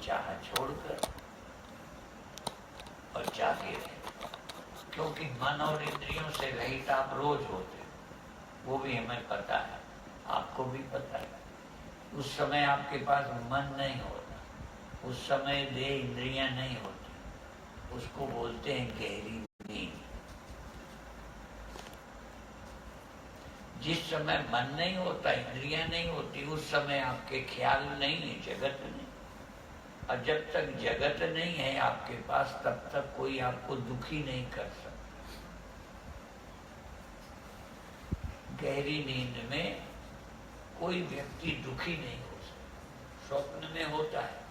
चाह छोड़कर और जागे रहे, क्योंकि मन और इंद्रियों से रहित आप रोज होते, वो भी हमें पता है, आपको भी पता है। उस समय आपके पास मन नहीं होता, उस समय देह इंद्रियां नहीं होती, उसको बोलते हैं गहरी नींद। जिस समय मन नहीं होता, इंद्रियां नहीं होती, उस समय आपके ख्याल नहीं है, जगत नहीं। और जब तक जगत नहीं है आपके पास, तब तक कोई आपको दुखी नहीं कर सकता। गहरी नींद में कोई व्यक्ति दुखी नहीं हो सकता। स्वप्न में होता है,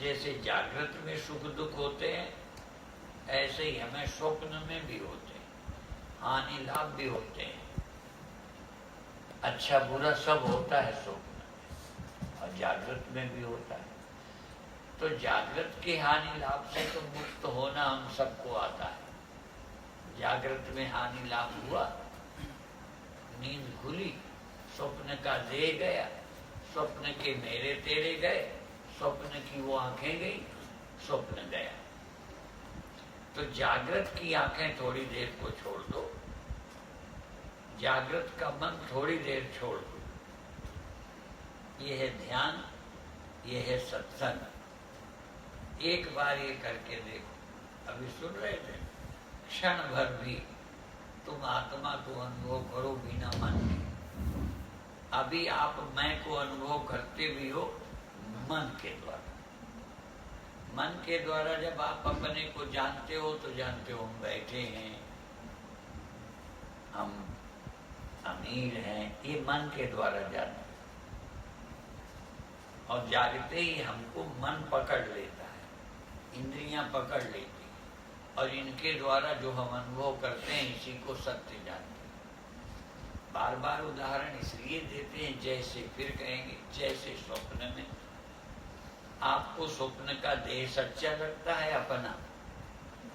जैसे जागृत में सुख दुख होते हैं, ऐसे ही हमें स्वप्न में भी होते हैं, हानि लाभ भी होते हैं, अच्छा बुरा सब होता है स्वप्न में, और जागृत में भी होता है। तो जागृत के हानि लाभ से तो मुक्त होना हम सबको आता है। जागृत में हानि लाभ हुआ, नींद खुली, स्वप्न का देह गया, स्वप्न के मेरे तेरे गए, स्वप्न की वो आंखें गई, स्वप्न गया। तो जागृत की आंखें थोड़ी देर को छोड़ दो, जागृत का मन थोड़ी देर छोड़ दो। ये है ध्यान, ये है सत्संग। एक बार ये करके देखो। अभी सुन रहे थे, क्षण भर भी तुम आत्मा को अनुभव करो बिना मन के। अभी आप मैं को अनुभव करते भी हो मन के द्वारा। मन के द्वारा जब आप अपने को जानते हो तो जानते हो हम बैठे हैं, हम अमीर हैं, ये मन के द्वारा जानते। और जागते ही हमको मन पकड़ लेता है, इंद्रियां पकड़ लेती हैं, और इनके द्वारा जो हम अनुभव करते हैं इसी को सत्य जानते हैं। बार बार उदाहरण इसलिए देते हैं, जैसे फिर कहेंगे, जैसे स्वप्न में आपको स्वप्न का देह सच्चा लगता है अपना,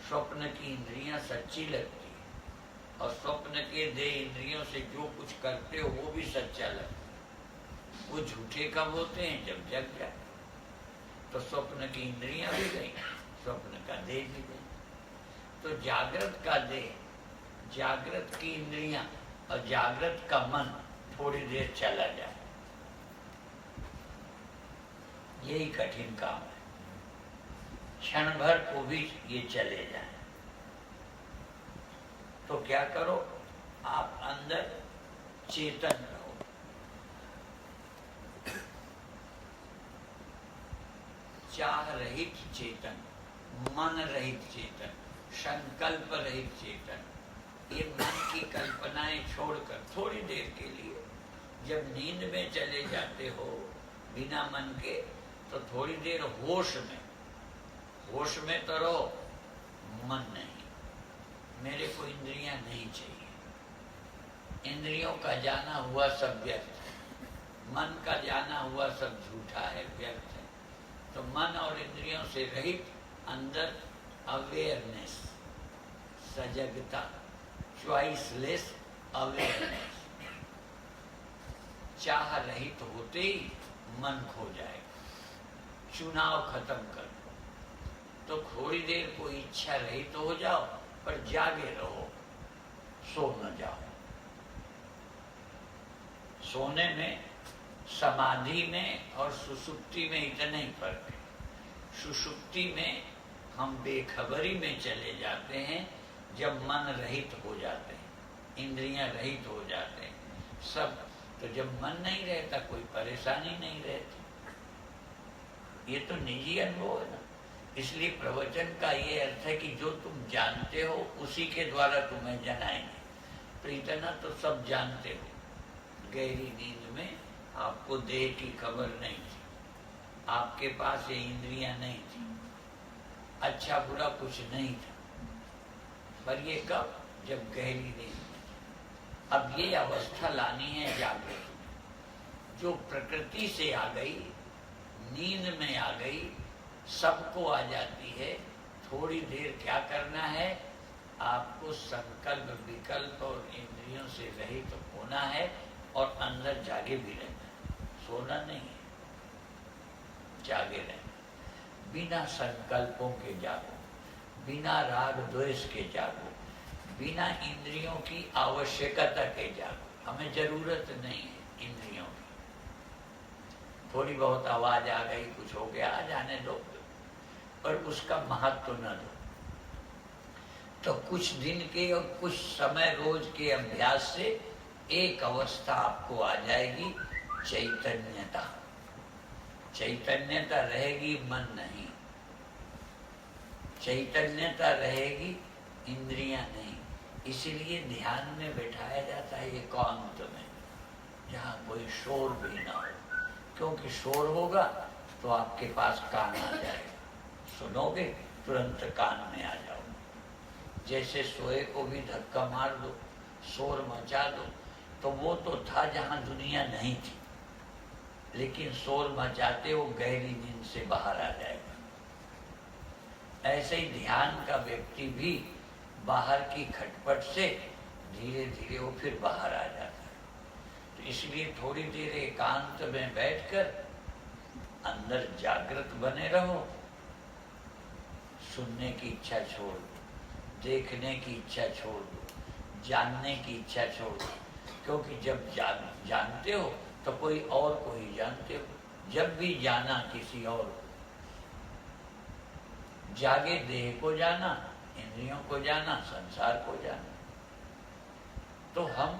स्वप्न की इंद्रियां सच्ची लगती है, और स्वप्न के देह इंद्रियों से जो कुछ करते हो वो भी सच्चा लगता है। वो झूठे कब होते हैं? जब जग जाए। तो स्वप्न की इंद्रियां भी गई, स्वप्न का देह भी गई। तो जागृत का देह, जागृत की इंद्रियां और जागृत का मन थोड़ी देर चला जाए, यही कठिन काम है। क्षण भर को भी ये चले जाए तो क्या करो, आप अंदर चेतन रहो। चाह रहित चेतन, मन रहित चेतन, संकल्प रहित चेतन। ये मन की कल्पनाएं छोड़कर थोड़ी देर के लिए जब नींद में चले जाते हो बिना मन के, तो थोड़ी देर होश में तो रहो, मन नहीं। मेरे को इंद्रियां नहीं चाहिए। इंद्रियों का जाना हुआ सब व्यर्थ है, मन का जाना हुआ सब झूठा है, व्यर्थ है। तो मन और इंद्रियों से रहित अंदर अवेयरनेस, सजगता, चॉइसलेस अवेयरनेस। चाह रहित होते ही मन खो जाएगा। चुनाव खत्म कर दो, तो थोड़ी देर कोई इच्छा रहित हो जाओ, पर जागे रहो, सो न जाओ। सोने में, समाधि में और सुषुप्ति में इतना ही फर्क है। सुषुप्ति में हम बेखबरी में चले जाते हैं, जब मन रहित हो जाते हैं, इंद्रियां रहित हो जाते हैं सब। तो जब मन नहीं रहता कोई परेशानी नहीं रहती। ये तो निजी अनुभव है ना। इसलिए प्रवचन का ये अर्थ है कि जो तुम जानते हो उसी के द्वारा तुम्हें जनाएंगे। तो इतना तो सब जानते हो। गहरी नींद में आपको देह की खबर नहीं थी, आपके पास ये इंद्रियां नहीं थी, अच्छा बुरा कुछ नहीं था। पर ये कब? जब गहरी नींद में। अब ये अवस्था लानी है जागृत में, जो प्रकृति से आ गई, नींद में आ गई, सबको आ जाती है। थोड़ी देर क्या करना है, आपको संकल्प विकल्प और इंद्रियों से रहित तो होना है, और अंदर जागे भी रहना है, सोना नहीं है। जागे रहना, बिना संकल्पों के जागो, बिना राग द्वेष के जागो, बिना इंद्रियों की आवश्यकता के जागो। हमें जरूरत नहीं है इंद्रियों की। थोड़ी बहुत आवाज आ गई, कुछ हो गया, आ जाने दो, पर उसका महत्व न दो। तो कुछ दिन के और कुछ समय रोज के अभ्यास से एक अवस्था आपको आ जाएगी, चैतन्यता। चैतन्यता रहेगी, मन नहीं। चैतन्यता रहेगी, इंद्रियां नहीं। इसीलिए ध्यान में बैठाया जाता है एकांत में, जहां कोई शोर भी ना हो, क्योंकि शोर होगा तो आपके पास कान आ जाएगा, सुनोगे तुरंत कान में आ जाओ। जैसे सोए को भी धक्का मार दो, शोर मचा दो, तो वो तो था जहां दुनिया नहीं थी, लेकिन शोर मचाते वो गहरी नींद से बाहर आ जाएगा। ऐसे ही ध्यान का व्यक्ति भी बाहर की खटपट से धीरे धीरे वो फिर बाहर आ जाता है। तो इसलिए थोड़ी देर एकांत में बैठकर अंदर जागृत बने रहो। सुनने की इच्छा छोड़ दो, देखने की इच्छा छोड़ दो, जानने की इच्छा छोड़ दो, क्योंकि जब जानते हो तो कोई और को ही जानते हो। जब भी जाना किसी और को, जागे देह को जाना, इंद्रियों को जाना, संसार को जाना। तो हम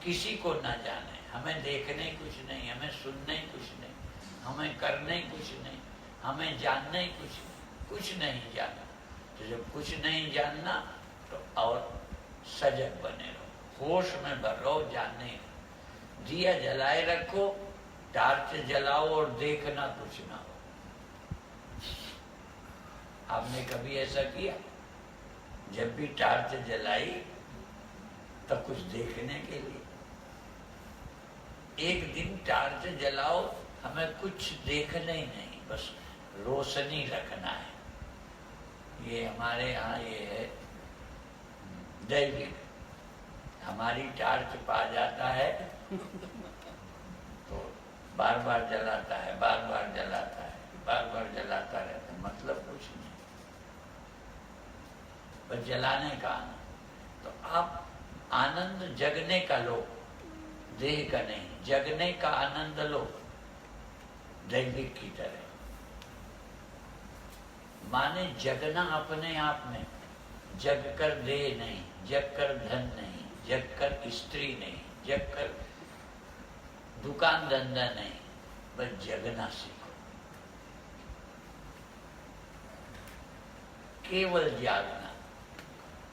किसी को ना जाने, हमें देखने कुछ नहीं, हमें सुनने कुछ नहीं, हमें करने कुछ नहीं, हमें जानने कुछ नहीं जाना। तो जब कुछ नहीं जानना तो और सजग बने रहो, होश में भर रहो, जानने। दिया जलाए रखो, टार्च जलाओ और देखना कुछ ना हो। आपने कभी ऐसा किया? जब भी टार्च जलाई तो कुछ देखने के लिए। एक दिन टार्च जलाओ, हमें कुछ देखना ही नहीं, बस रोशनी रखना है। ये हमारे यहाँ ये है दैविक। हमारी टार्च पा जाता है तो बार बार जलाता है, बार बार जलाता है, बार बार जलाता रहता है, मतलब कुछ नहीं, बस जलाने का आनंद। तो आप आनंद जगने का लो, देह का नहीं, जगने का आनंद लो दैविक की तरह। माने जगना अपने आप में, जग कर देह नहीं, जग कर धन नहीं, जग कर स्त्री नहीं, जग कर दुकान धंधा नहीं, बस जगना सीखो। केवल जागना,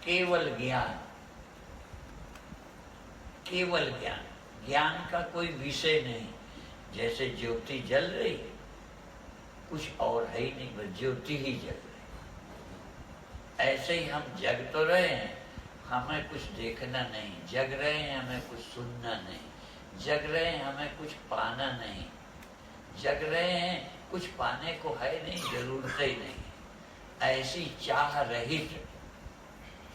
केवल ज्ञान, केवल ज्ञान। ज्ञान का कोई विषय नहीं। जैसे ज्योति जल रही, कुछ और है ही नहीं, बस ज्योति ही जल रही। ऐसे ही हम जग तो रहे हैं, हमें कुछ देखना नहीं, जग रहे हैं, हमें कुछ सुनना नहीं, जग रहे हैं, हमें कुछ पाना नहीं, जग रहे हैं, कुछ पाने को है नहीं, जरूरत ही नहीं। ऐसी चाह रहित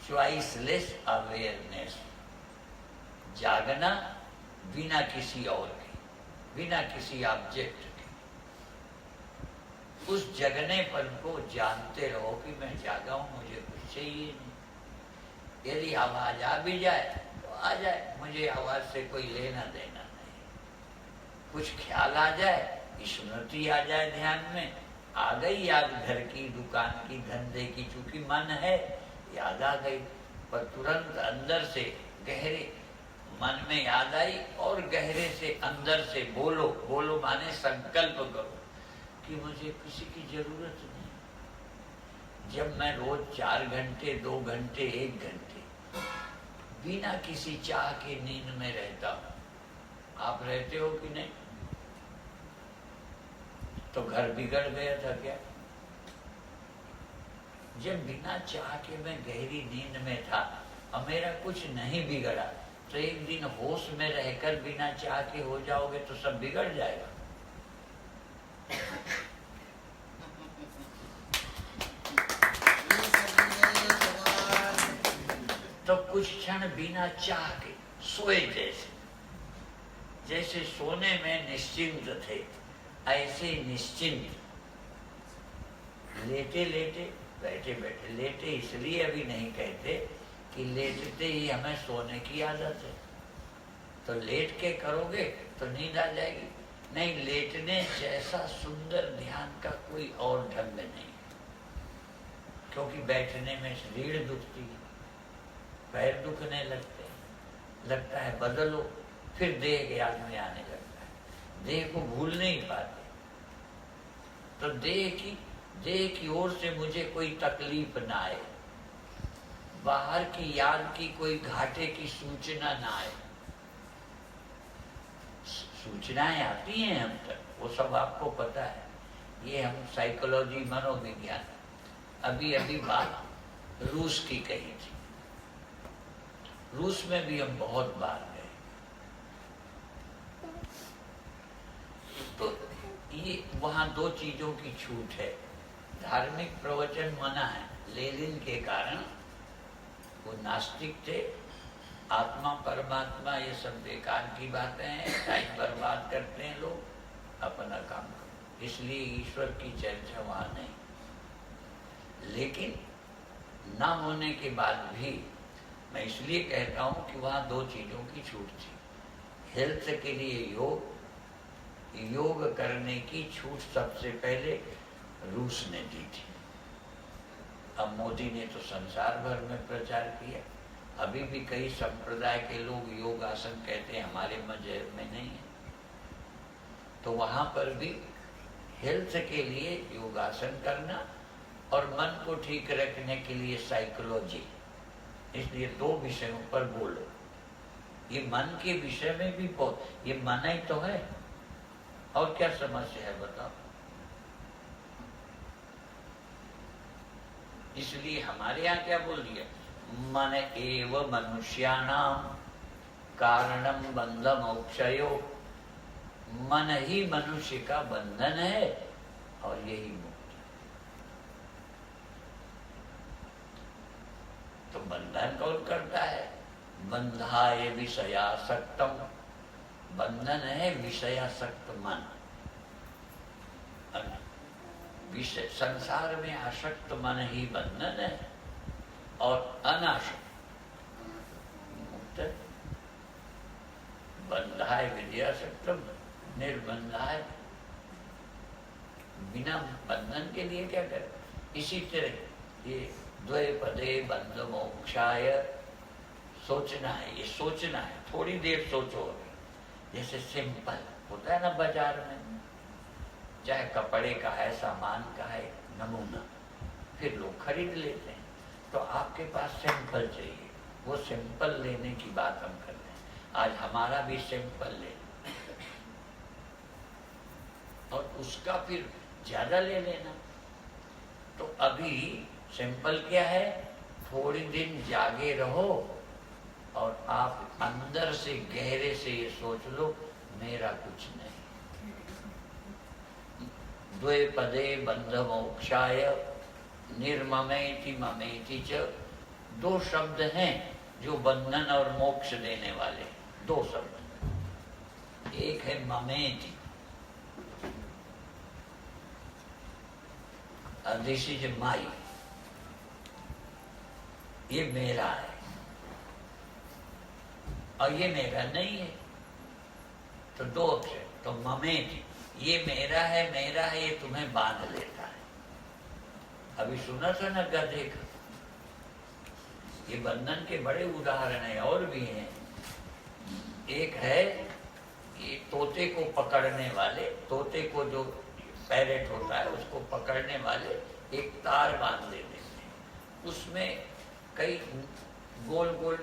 चॉइसलेस अवेयरनेस, जागना बिना किसी और के, बिना किसी ऑब्जेक्ट के। उस जगने पर को जानते रहो कि मैं जागा हूं, मुझे कुछ चाहिए नहीं। यदि आवाज आ भी जाए तो आ जाए, मुझे आवाज से कोई लेना देना नहीं। कुछ ख्याल आ जाए, स्मृति आ जाए ध्यान में, आ गई याद घर की, दुकान की, धंधे की, चूंकि मन है याद आ गई, पर तुरंत अंदर से गहरे मन में याद आई और गहरे से अंदर से बोलो। बोलो माने संकल्प करो कि मुझे किसी की जरूरत नहीं। जब मैं रोज 4 घंटे, 2 घंटे, 1 घंटे बिना किसी चाह के नींद में रहता हूं, आप रहते हो कि नहीं? तो घर बिगड़ गया था क्या? जब बिना चाह के मैं गहरी नींद में था और मेरा कुछ नहीं बिगड़ा, तो एक दिन होश में रहकर बिना चाह के हो जाओगे तो सब बिगड़ जाएगा। तो कुछ क्षण बिना चाह के सोए, जैसे सोने में निश्चिंत थे, ऐसे निश्चिंत लेटे लेटे बैठे बैठे, लेटे इसलिए अभी नहीं कहते कि लेटते ही हमें सोने की आदत है, तो लेट के करोगे तो नींद आ जाएगी। नहीं, लेटने जैसा सुंदर ध्यान का कोई और ढंग नहीं, क्योंकि बैठने में रीढ़ दुखती है, पैर दुखने लगते हैं, लगता है बदलो, फिर देह के याद में आने लगता है, देह को भूल नहीं पाते। तो देह की ओर से मुझे कोई तकलीफ ना आए, बाहर की याद की कोई घाटे की सूचना ना आए। सूचनाएं आती हैं हम तक, वो सब आपको पता है, ये हम साइकोलॉजी मनोविज्ञान। अभी अभी बात रूस की कही थी, रूस में भी हम बहुत बार गए। तो ये वहां दो चीजों की छूट है, धार्मिक प्रवचन मना है, लेनिन के कारण, वो नास्तिक थे, आत्मा परमात्मा ये सब बेकार की बातें हैं, टाइम बर्बाद करते हैं लोग, अपना काम करो, इसलिए ईश्वर की चर्चा वहां नहीं। लेकिन ना होने के बाद भी मैं इसलिए कहता हूं कि वहां दो चीजों की छूट थी। हेल्थ के लिए योग करने की छूट सबसे पहले रूस ने दी थी। अब मोदी ने तो संसार भर में प्रचार किया। अभी भी कई संप्रदाय के लोग योग आसन कहते हैं, हमारे मजहब में नहीं है। तो वहां पर भी हेल्थ के लिए योगासन करना और मन को ठीक रखने के लिए साइकोलॉजी, इसलिए दो विषयों पर बोलो। ये मन के विषय में भी ये मन ही तो है, और क्या समस्या है बताओ। इसलिए हमारे यहाँ क्या बोल दिया, मन एव मनुष्याणाम कारणम बंध मोक्षयो, मन ही मनुष्य का बंधन है और यही मुक्ति। तो बंधन कौन करता है, बंधाए विषयासक्तम, बंधन है विषयासक्त मन। विषय संसार में आसक्त मन ही बंधन है और अनासक्त मुक्त। बंधाय विद्यासक्तम निर्बंधाय, बिना बंधन के लिए क्या करे। इसी तरह ये द्वैपदे बंध मोक्षाय, सोचना है, ये सोचना है, थोड़ी देर सोचो। जैसे सिंपल होता है ना बाजार में, चाहे कपड़े का है, सामान का है, नमूना, फिर लोग खरीद लेते हैं। तो आपके पास सिंपल चाहिए, वो सिंपल लेने की बात हम कर रहे हैं। आज हमारा भी सिंपल ले और उसका फिर ज्यादा ले लेना। तो अभी सिंपल क्या है, थोड़ी दिन जागे रहो और आप अंदर से गहरे से ये सोच लो, मेरा कुछ नहीं। द्वैपदे बंध मोक्षाय निर्ममेति ममेति च, दो शब्द हैं जो बंधन और मोक्ष देने वाले, दो शब्द। एक है ममेति, दिस इज माई, ये मेरा है, और ये मेरा नहीं है। तो दो अक्षर, तो ममेति, ये मेरा है, ये तुम्हें बांध लेता है। अभी सुना था ना गधे का, ये बंधन के बड़े उदाहरण हैं, और भी हैं। एक है ये तोते को पकड़ने वाले, तोते को जो पैरेट होता है उसको पकड़ने वाले एक तार बांध देते हैं, उसमें कई गोल गोल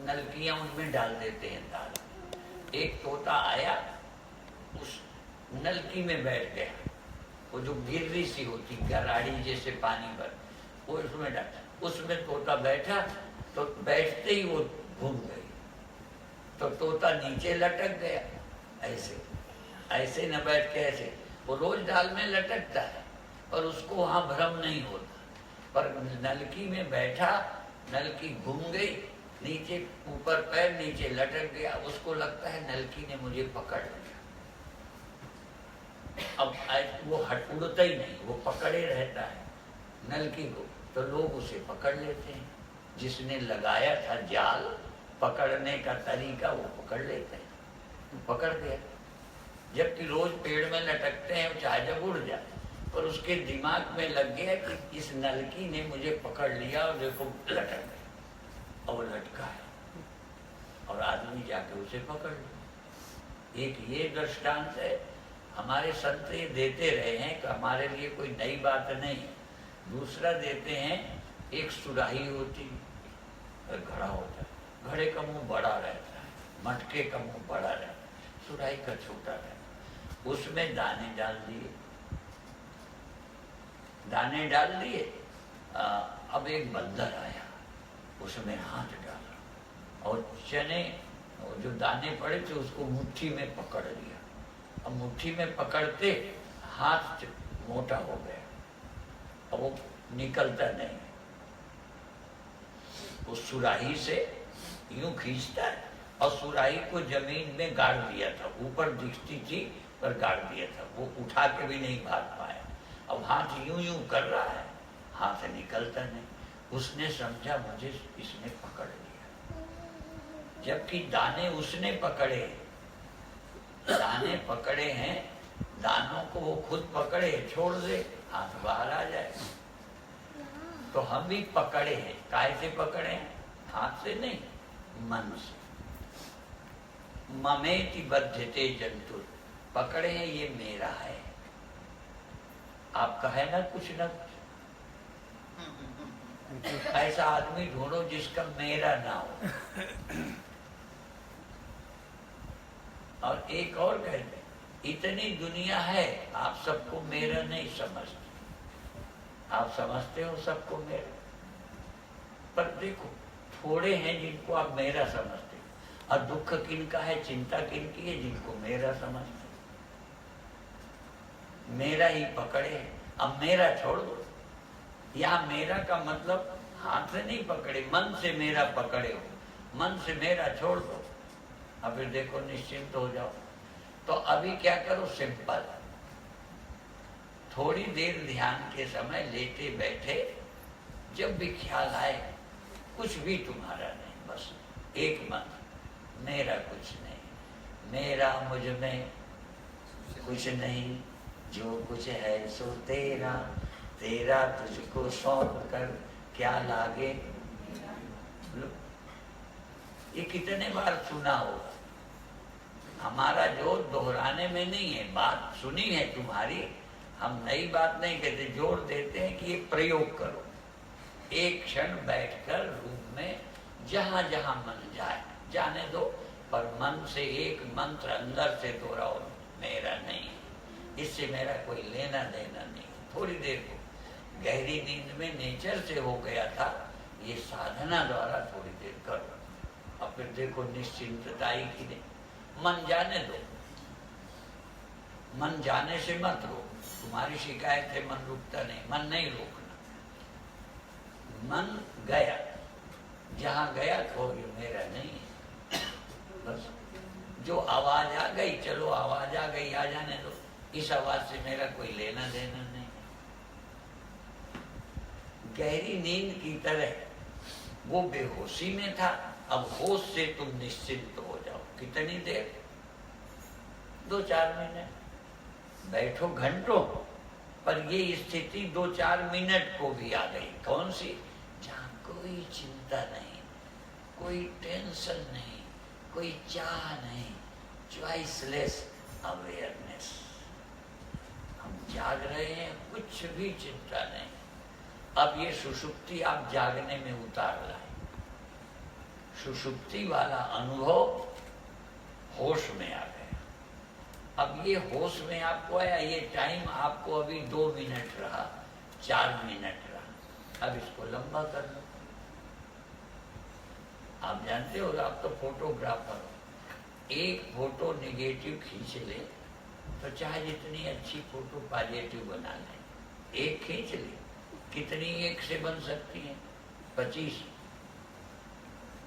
नलकियां उनमें डाल देते हैं तार। एक तोता आया, उस नलकी में बैठ गया, वो जो गिर्री सी होती गराड़ी जैसे पानी भर, वो उसमें डाला, उसमें तोता बैठा, तो बैठते ही वो घूम गई, तो तोता नीचे लटक गया। ऐसे न बैठ के ऐसे, वो रोज डाल में लटकता है और उसको वहां भ्रम नहीं होता, पर नलकी में बैठा, नलकी घूम गई, नीचे ऊपर पैर नीचे लटक गया, उसको लगता है नलकी ने मुझे पकड़ लिया। अब वो उड़ता ही नहीं, वो पकड़े रहता है नलकी को, तो लोग उसे पकड़ लेते हैं। जिसने लगाया था जाल, पकड़ने का तरीका वो पकड़ लेते हैं, तो पकड़ गया। जबकि रोज पेड़ में लटकते हैं, चाहे जब उड़ जाए, पर उसके दिमाग में लग गया कि इस नलकी ने मुझे पकड़ लिया और देखो लटक गया, और लटका है, और आदमी जाके उसे पकड़ लिया। एक ये दृष्टांत है। हमारे संत ये देते रहे हैं कि हमारे लिए कोई नई बात नहीं। दूसरा देते हैं, एक सुराही होती है, घड़ा होता है, घड़े का मुंह बड़ा रहता है, मटके का मुंह बड़ा रहता है, सुराही का छोटा रहता है। उसमें दाने डाल दिए, दाने डाल दिए। अब एक बंदर आया, उसमें हाथ डाला और चने जो दाने पड़े थे उसको मुट्ठी में पकड़ लिया। अब मुट्ठी में पकड़ते हाथ मोटा हो गया, अब वो निकलता नहीं। उस सुराही से यूं खींचता है, और सुराही को जमीन में गाड़ दिया था, ऊपर दिखती थी पर गाड़ दिया था, वो उठा के भी नहीं भाग पाया। अब हाथ यूं यूं कर रहा है, हाथ निकलता नहीं। उसने समझा मुझे इसने पकड़ लिया, जबकि दाने उसने पकड़े, दाने पकड़े हैं, दानों को वो खुद पकड़े, छोड़ दे हाथ बाहर आ जाए। तो हम भी पकड़े हैं, काय से पकड़े हैं? हाथ से नहीं, मन से। ममेति बद्धते जंतु, पकड़े हैं ये मेरा है। आपका है ना कुछ ना कुछ। ऐसा आदमी ढूंढो जिसका मेरा ना हो। और एक और कहते, इतनी दुनिया है, आप सबको मेरा नहीं समझते। आप समझते हो सबको मेरा, पर देखो थोड़े हैं जिनको आप मेरा समझते हो, और दुख किनका है, चिंता किनकी है, जिनको मेरा समझते। मेरा ही पकड़े, अब मेरा छोड़ दो। यहाँ मेरा का मतलब हाथ से नहीं पकड़े, मन से मेरा पकड़े हो, मन से मेरा छोड़ दो। अब फिर देखो निश्चिंत हो जाओ। तो अभी क्या करो, सिंपल, थोड़ी देर ध्यान के समय लेटे बैठे जब भी ख्याल आए, कुछ भी तुम्हारा नहीं, बस एक मन, मेरा कुछ नहीं, मेरा मुझ में कुछ नहीं, जो कुछ है सो तेरा, तेरा तुझको सौंप कर क्या लागे। ये कितने बार सुना होगा। हमारा जो दोहराने में नहीं है, बात सुनी है तुम्हारी, हम नई बात नहीं कहते, जोर देते हैं कि ये प्रयोग करो। एक क्षण बैठकर रूम में जहां जहां मन जाए जाने दो, पर मन से एक मंत्र अंदर से दोहराओ, मेरा नहीं, इससे मेरा कोई लेना देना नहीं। थोड़ी देर को गहरी नींद में नेचर से हो गया था, ये साधना द्वारा थोड़ी देर करो, और फिर देखो निश्चिंतता ही की नहीं। मन जाने दो, मन जाने से मत रोको। तुम्हारी शिकायत है मन रुकता नहीं, मन नहीं रोकना। मन गया, जहां गया तो ये मेरा नहीं है, बस। जो आवाज आ गई, चलो आवाज आ गई, आ जाने दो, इस आवाज से मेरा कोई लेना देना नहीं। गहरी नींद की तरह वो बेहोशी में था, अब होश से तुम निश्चिंत हो जाओ। कितनी देर? 2-4 मिनट। बैठो घंटों, पर ये स्थिति 2-4 मिनट को भी आ गई। कौन सी? जहाँ कोई चिंता नहीं, कोई टेंशन नहीं, कोई चाह नहीं, चॉइसलेस अवेयरनेस। हम जाग रहे हैं, कुछ भी चिंता नहीं। अब ये सुषुप्ति आप जागने में उतार लाए। सुषुप्ति वाला अनुभव होश में आ गया। अब ये होश में आपको आया, ये टाइम आपको अभी 2 मिनट रहा, 4 मिनट रहा, अब इसको लंबा कर लो। आप जानते हो, आप तो फोटोग्राफर हो, एक फोटो नेगेटिव खींच ले तो चाहे जितनी अच्छी फोटो पॉजिटिव बना ले, एक खींच ले, कितनी एक से बन सकती है? 25,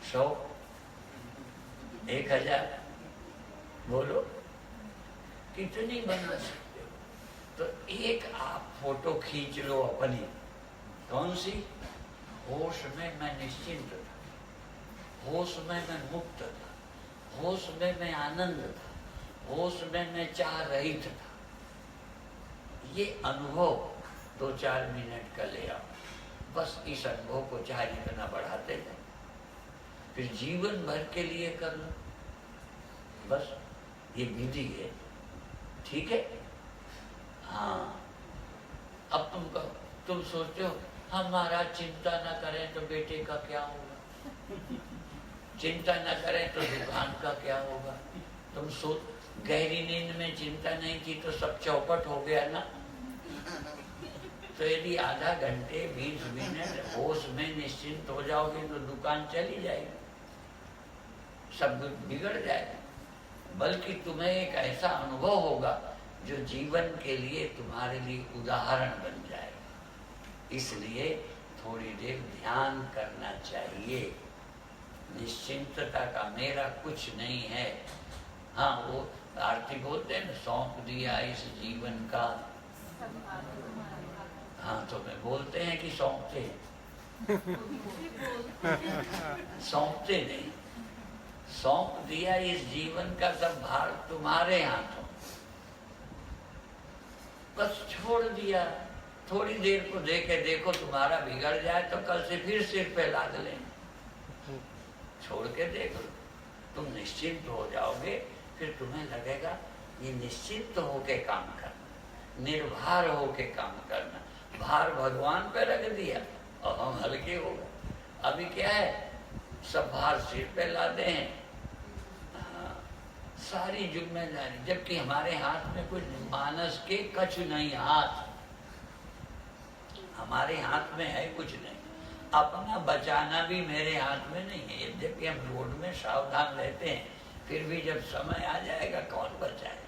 100, 1000, बोलो कितनी बना सकते हो? तो एक आप फोटो खींच लो अपनी, कौन सी? होश में मैं निश्चिंत था, होश में मैं मुक्त था, होश में मैं आनंद था, होश में मैं चाह रहित था। ये अनुभव 2-4 मिनट का ले आओ, बस इस अनुभव को चाहे जितना बढ़ाते जाए, फिर जीवन भर के लिए कर लो। बस ये विधि है, ठीक है? हाँ, अब तुम सोचते हो हम महाराज चिंता न करें तो बेटे का क्या होगा, चिंता न करें तो दुकान का क्या होगा। तुम सोच, गहरी नींद में चिंता नहीं की तो सब चौपट हो गया ना। तो यदि आधा घंटे 20 मिनट होश में निश्चिंत हो जाओगे तो दुकान चली जाएगी, सब बिगड़ जाएगा। बल्कि तुम्हें एक ऐसा अनुभव होगा जो जीवन के लिए तुम्हारे लिए उदाहरण बन जाएगा। इसलिए थोड़ी देर ध्यान करना चाहिए। निश्चिंतता का मेरा कुछ नहीं है। हाँ, वो आरती बोलते हैं ना, सौंप दिया इस जीवन का। हाँ, तो मैं बोलते हैं कि सौंपते हैं? सौंपते नहीं, सौंप दिया इस जीवन का सब भार तुम्हारे हाथों, बस छोड़ दिया। थोड़ी देर को देखे देखो, तुम्हारा बिगड़ जाए तो कल से फिर सिर पे लाद लें। छोड़ के देख लो, तुम निश्चिंत हो जाओगे। फिर तुम्हें लगेगा ये निश्चिंत होके काम करना, निर्भर होके काम करना। भार भगवान पे रख दिया और हम हल्के हो गए। अभी क्या है, सब भार सिर पे लादे हैं। हाँ, सारी जिम्मेदारी, जबकि हमारे हाथ में कुछ मानस के कछ नहीं। हाथ हमारे हाथ में है कुछ नहीं, अपना बचाना भी मेरे हाथ में नहीं है। यद्यपि हम रोड में सावधान रहते हैं, फिर भी जब समय आ जाएगा कौन बचाए।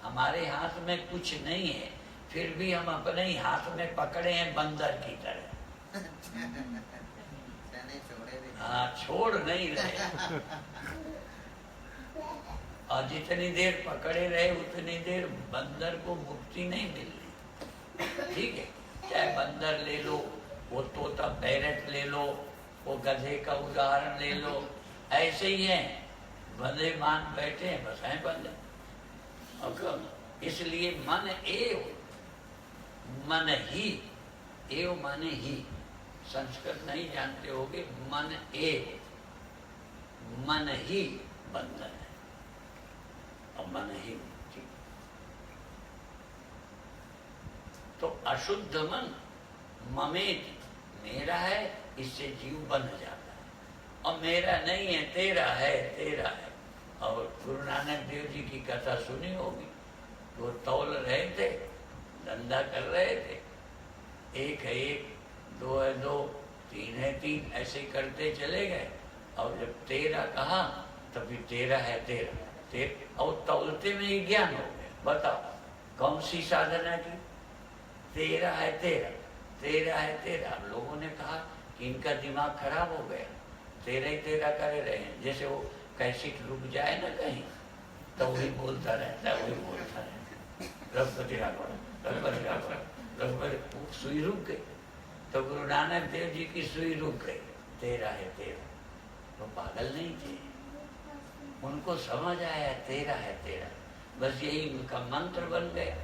हमारे हाथ में कुछ नहीं है, फिर भी हम अपने ही हाथ में पकड़े हैं बंदर की तरह। हाँ, छोड़ नहीं रहे। और जितनी देर पकड़े रहे उतनी देर बंदर को मुक्ति नहीं मिल रही। ठीक है, चाहे बंदर ले लो, वो तोता पैरट ले लो, वो गधे का उदाहरण ले लो, ऐसे ही हैं, बंधे मान बैठे हैं, बस हैं बंदे। इसलिए मन एव, मन ही, एव माने ही, संस्कृत नहीं जानते होगे। मन एव, मन ही बंधन है और मन ही मुक्ति। तो अशुद्ध मन ममेत, मेरा है, इससे जीव बंध जाता है। और मेरा नहीं है, तेरा है, तेरा है। और गुरु नानक देव जी की कथा सुनी होगी, वो तौल रहे थे, धंधा कर रहे थे। एक है एक, दो है दो, तीन है तीन, ऐसे करते चले गए। और जब 13 कहा तभी 13 है 13, और तौलते में ही ज्ञान हो गया। बताओ कौन सी साधना की? 13 है 13, 13 है 13। अब लोगों ने कहा कि इनका दिमाग खराब हो गया, 13 ही 13 करे रहे हैं। जैसे वो कैसेट रुक जाए ना कहीं, तो वही बोलता रहता है, वही बोलता रहता है, रघुपति राघव, रघुपति राघव, रघुपति। सुई रुक गई, तो गुरु नानक देव जी की सुई रुक गई। 13 है 13। वो पागल नहीं थे, उनको समझ आया 13 है 13, बस यही उनका मंत्र बन गया।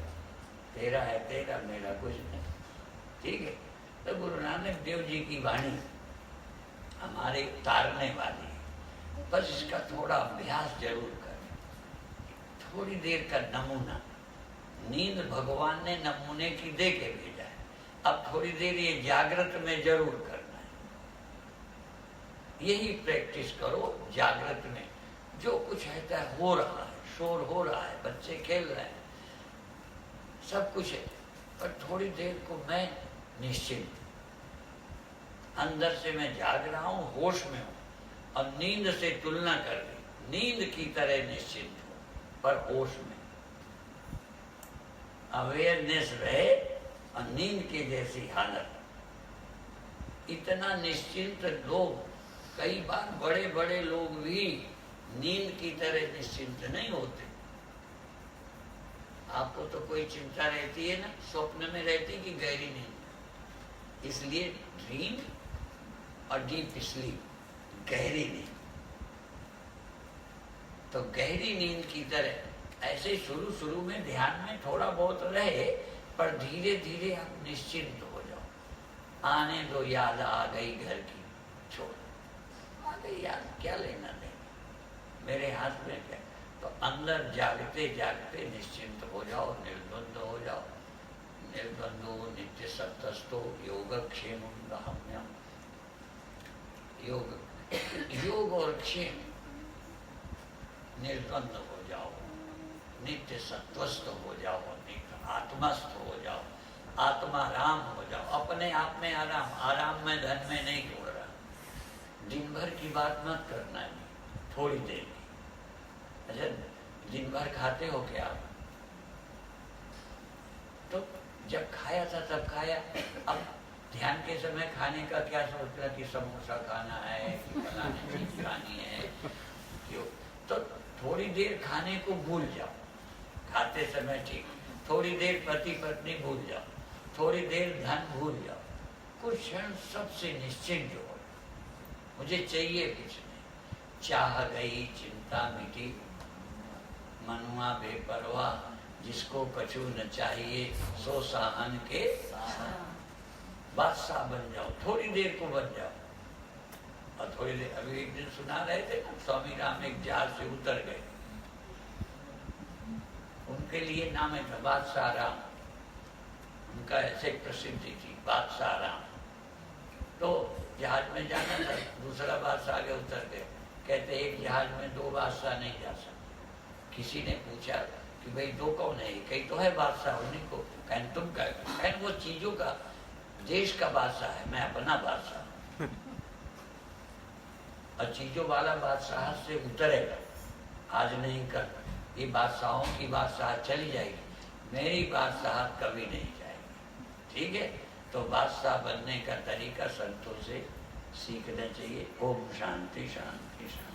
13 है 13, मेरा कुछ नहीं। ठीक है, तो गुरु नानक देव जी की वाणी हमारे तारने वाली है। बस इसका थोड़ा अभ्यास जरूर करें। थोड़ी देर का नमूना, नींद भगवान ने नमूने की दे के भेजा है। अब थोड़ी देर ये जागृत में जरूर करना है। यही प्रैक्टिस करो जागृत में। जो कुछ है हो रहा है, शोर हो रहा है, बच्चे खेल रहे हैं, सब कुछ है, पर थोड़ी देर को मैं निश्चिंत, अंदर से मैं जाग रहा हूँ, होश में हूँ। और नींद से तुलना कर दी, नींद की तरह निश्चिंत हूँ पर होश में। अवेयरनेस रहे और नींद के जैसी हालत। इतना निश्चिंत लोग, कई बार बड़े बड़े लोग भी नींद की तरह निश्चिंत नहीं होते। आपको तो कोई चिंता रहती है ना, स्वप्न में रहती कि गहरी नींद? इसलिए ड्रीम और डीप स्लीप, गहरी नींद। तो गहरी नींद की तरह ऐसे शुरू शुरू में ध्यान में थोड़ा बहुत रहे, पर धीरे धीरे आप निश्चिंत हो जाओ। आने दो याद आ गई घर की, छोड़, आ गई याद, क्या लेना देना, मेरे हाथ में क्या। तो अंदर जागते जागते निश्चिंत हो जाओ, निर्द्वंद हो जाओ। निर्द्वंदो नित्य सत्तस्तो योगक्षेम गहम्यम। योग और क्षेम, निर्द्वंद हो जाओ, नित्य सत्वस्थ हो जाओ, नित्य आत्मस्थ हो जाओ, आत्माराम हो जाओ। अपने आप में आराम, आराम में धन में नहीं जोड़ रहा। दिन भर की बात मत करना है, थोड़ी देर की। अच्छा, दिन भर खाते हो क्या आप? तो जब खाया था तब खाया, अब ध्यान के समय खाने का क्या सोचना कि समोसा खाना है, कि बनाने चीज खानी है, क्यों? तो थोड़ी देर खाने को भूल जाओ, खाते समय ठीक। थोड़ी देर पति पत्नी भूल जाओ, थोड़ी देर धन भूल जाओ, कुछ क्षण सबसे निश्चिंत हो। मुझे चाहिए कुछ नहीं, चाह गई चिंता मिटी, मनुआ बेपरवाह, जिसको कछु न चाहिए सो साहन के बादशाह बन जाओ। थोड़ी देर को बन जाओ। और थोड़ी देर, अभी एक दिन सुना रहे थे ना, स्वामी राम एक जहाज से उतर गए, उनके लिए नाम है था बादशाह राम, उनका ऐसे प्रसिद्धि थी बादशाह राम। तो जहाज में जाना था, दूसरा बादशाह आगे उतर गए, कहते एक जहाज में दो बादशाह नहीं जा सकते। किसी ने पूछा कि भाई दो कौन है? कहीं तो है बादशाह, उन्हीं को। कहन तुम कहन वो चीजों का, देश का बादशाह है, मैं अपना बादशाह। और चीजों वाला बादशाह से उतरेगा, आज नहीं कर। ये बादशाहों की बादशाह चली जाएगी, मेरी बादशाह कभी नहीं जाएगी। ठीक है, तो बादशाह बनने का तरीका संतों से सीखना चाहिए। ओम शांति शांति शांति।